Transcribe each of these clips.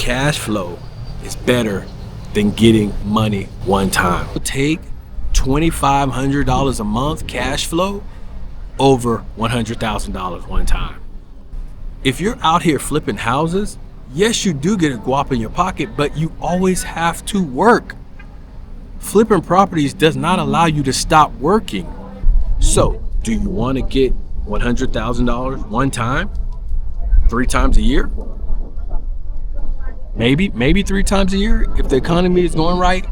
Cash flow is better than getting money one time. Take $2,500 a month cash flow over $100,000 one time. If you're out here flipping houses, yes, you do get a guap in your pocket, but you always have to work. Flipping properties does not allow you to stop working. So, do you want to get $100,000 one time? 3 times a year? Maybe 3 times a year if the economy is going right?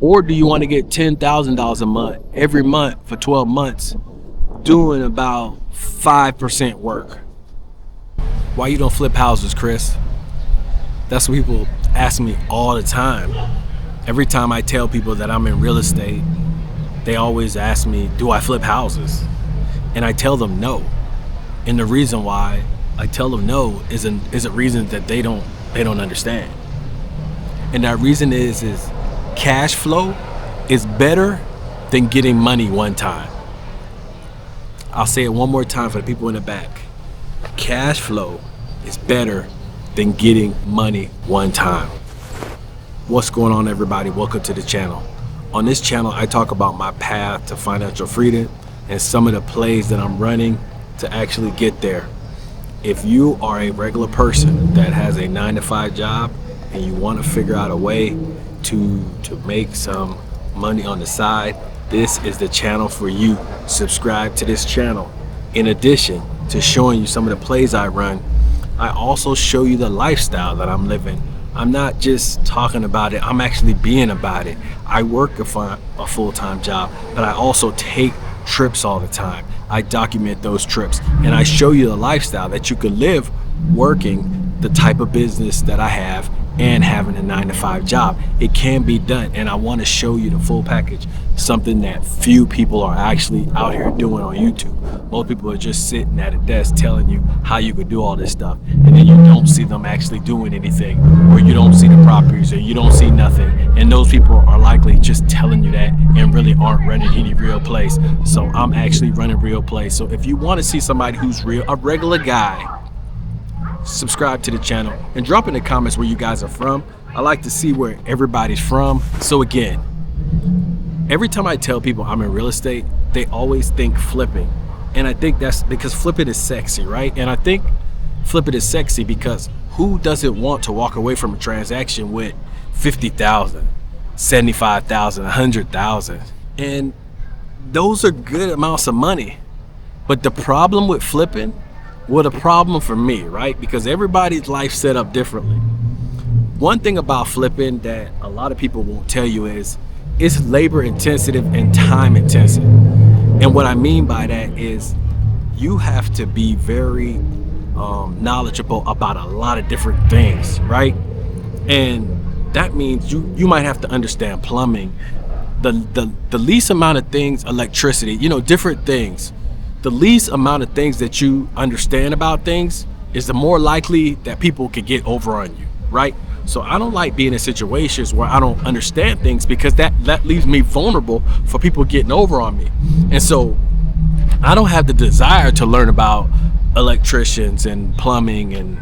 Or do you want to get $10,000 a month every month for 12 months doing about 5% work? Why you don't flip houses, Chris? That's what people ask me all the time. Every time I tell people that I'm in real estate, they always ask me, do I flip houses? And I tell them no. And the reason why I tell them no is a reason that they don't understand. And that reason is cash flow is better than getting money one time. I'll say it one more time for the people in the back. Cash flow is better than getting money one time. What's going on, everybody? Welcome to the channel. On this channel, I talk about my path to financial freedom and some of the plays that I'm running to actually get there. If you are a regular person that has a 9-to-5 job and you want to figure out a way to make some money on the side, this is the channel for you. Subscribe to this channel. In addition to showing you some of the plays I run, I also show you the lifestyle that I'm living. I'm not just talking about it, I'm actually being about it. I work a full-time job, but I also take trips all the time. I document those trips and I show you the lifestyle that you could live working the type of business that I have and having a 9-to-5 job. It can be done, and I want to show you the full package, something that few people are actually out here doing on YouTube. Most people are just sitting at a desk telling you how you could do all this stuff, and then you don't see them actually doing anything, or you don't see the properties, or you don't see nothing. And those people are likely just telling you that and really aren't running any real place. So I'm actually running real plays. So if you want to see somebody who's real, a regular guy, subscribe to the channel and drop in the comments where you guys are from. I like to see where everybody's from. So again, every time I tell people I'm in real estate, they always think flipping. And I think that's because flipping is sexy, right? And I think flipping is sexy because who doesn't want to walk away from a transaction with 50,000, 75,000, 100,000? And those are good amounts of money. But the problem with flipping, well, the problem for me, right? Because everybody's life set up differently. One thing about flipping that a lot of people won't tell you is it's labor intensive and time intensive. And what I mean by that is you have to be very knowledgeable about a lot of different things, right? And that means you might have to understand plumbing, the least amount of things, electricity, different things. The least amount of things that you understand about things is the more likely that people can get over on you, right? So I don't like being in situations where I don't understand things because that leaves me vulnerable for people getting over on me. And so I don't have the desire to learn about electricians and plumbing and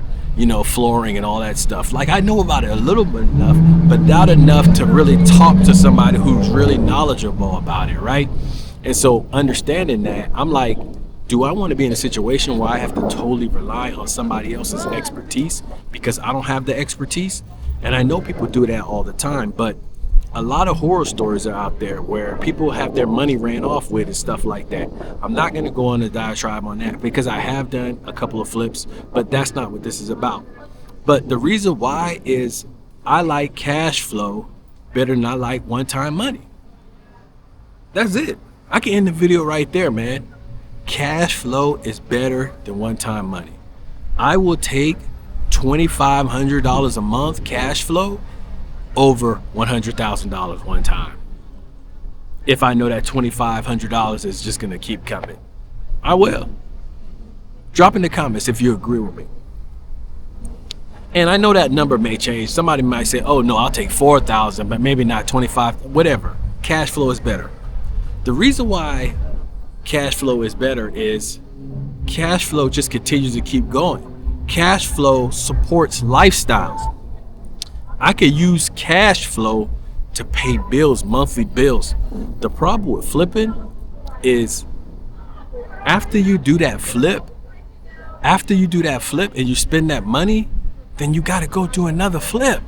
flooring and all that stuff. Like, I know about it a little bit enough, but not enough to really talk to somebody who's really knowledgeable about it, right? And so understanding that, I'm like, do I want to be in a situation where I have to totally rely on somebody else's expertise because I don't have the expertise? And I know people do that all the time, but a lot of horror stories are out there where people have their money ran off with and stuff like that. I'm not going to go on a diatribe on that because I have done a couple of flips, but that's not what this is about. But the reason why is I like cash flow better than I like one-time money. That's it. I can end the video right there, man. Cash flow is better than one-time money. I will take $2,500 a month cash flow over $100,000 one time. If I know that $2,500 is just gonna keep coming, I will. Drop in the comments if you agree with me. And I know that number may change. Somebody might say, oh no, I'll take 4,000, but maybe not 25, whatever. Cash flow is better. The reason why cash flow is better is cash flow just continues to keep going. Cash flow supports lifestyles. I could use cash flow to pay bills, monthly bills. The problem with flipping is after you do that flip and you spend that money, then you got to go do another flip.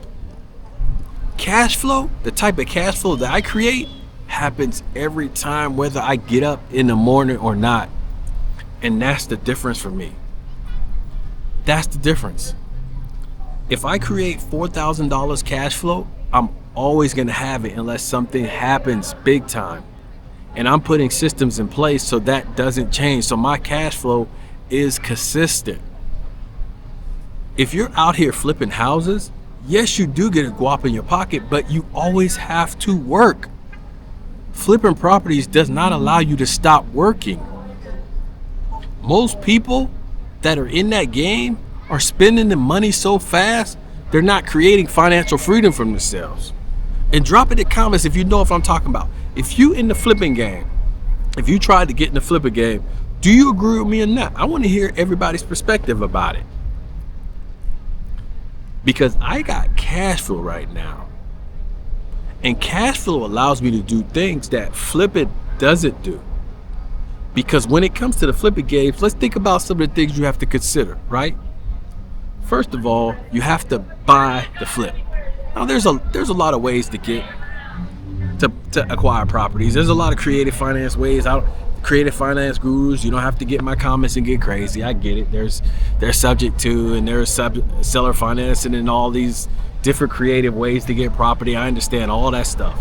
Cash flow, the type of cash flow that I create, happens every time, whether I get up in the morning or not. And that's the difference for me. That's the difference. If I create $4,000 cash flow, I'm always going to have it unless something happens big time. And I'm putting systems in place so that doesn't change. So my cash flow is consistent. If you're out here flipping houses, yes, you do get a guap in your pocket, but you always have to work. Flipping properties does not allow you to stop working. Most people that are in that game are spending the money so fast, they're not creating financial freedom for themselves. And drop it in the comments if you know what I'm talking about. If you in the flipping game, if you tried to get in the flipping game, do you agree with me or not? I want to hear everybody's perspective about it. Because I got cash flow right now. And cash flow allows me to do things that flipping doesn't do. Because when it comes to the flipping games, let's think about some of the things you have to consider, right? First of all, you have to buy the flip. Now there's a lot of ways to get to acquire properties. There's a lot of creative finance ways. Creative finance gurus, you don't have to get in my comments and get crazy. I get it. There's subject to and there's seller financing and all these different creative ways to get property. I understand all that stuff.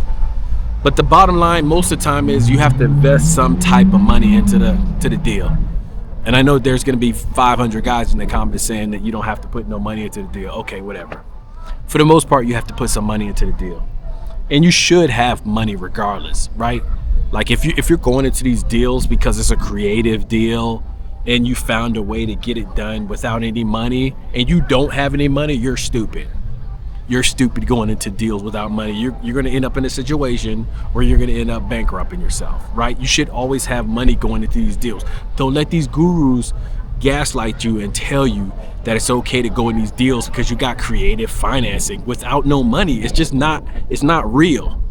But the bottom line most of the time is you have to invest some type of money into the deal. And I know there's going to be 500 guys in the comments saying that you don't have to put no money into the deal. Okay, whatever. For the most part, you have to put some money into the deal. And you should have money regardless, right? Like if you're going into these deals because it's a creative deal and you found a way to get it done without any money and you don't have any money, you're stupid. You're stupid going into deals without money. You're going to end up in a situation where you're going to end up bankrupting yourself, right? You should always have money going into these deals. Don't let these gurus gaslight you and tell you that it's okay to go in these deals because you got creative financing without no money. It's just not, it's not real.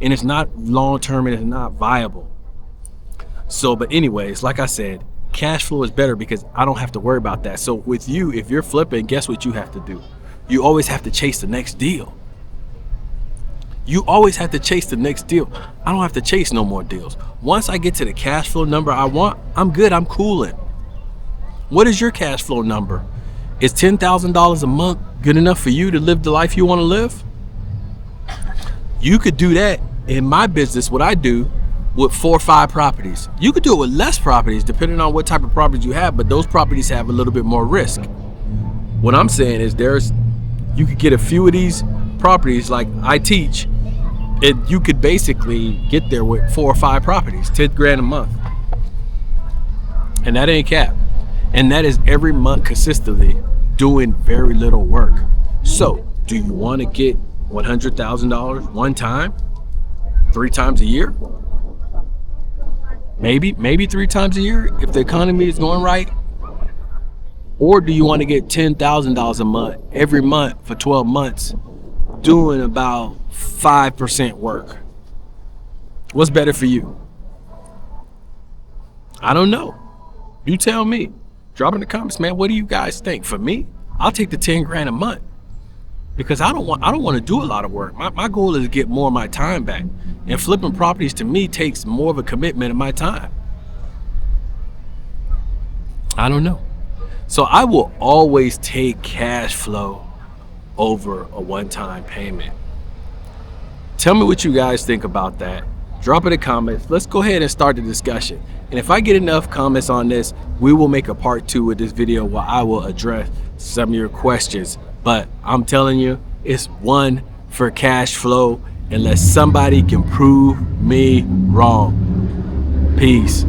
And it's not long-term and it's not viable. So, but anyways, like I said, cash flow is better because I don't have to worry about that. So with you, if you're flipping, guess what you have to do? You always have to chase the next deal. You always have to chase the next deal. I don't have to chase no more deals. Once I get to the cash flow number I want, I'm good, I'm cooling. What is your cash flow number? Is $10,000 a month good enough for you to live the life you want to live? You could do that in my business, what I do, with 4 or 5 properties. You could do it with less properties depending on what type of properties you have, but those properties have a little bit more risk. What I'm saying is you could get a few of these properties like I teach, and you could basically get there with 4 or 5 properties, 10 grand a month. And that ain't cap. And that is every month consistently doing very little work. So do you want to get $100,000 one time, 3 times a year? Maybe 3 times a year if the economy is going right? Or do you want to get $10,000 a month every month for 12 months doing about 5% work? What's better for you? I don't know. You tell me. Drop in the comments, man. What do you guys think? For me, I'll take the 10 grand a month because I don't want to do a lot of work. My goal is to get more of my time back. And flipping properties to me takes more of a commitment of my time. I don't know. So I will always take cash flow over a one-time payment. Tell me what you guys think about that. Drop it in the comments. Let's go ahead and start the discussion. And if I get enough comments on this, we will make a part 2 of this video where I will address some of your questions. But I'm telling you, it's 1 for cash flow unless somebody can prove me wrong. Peace.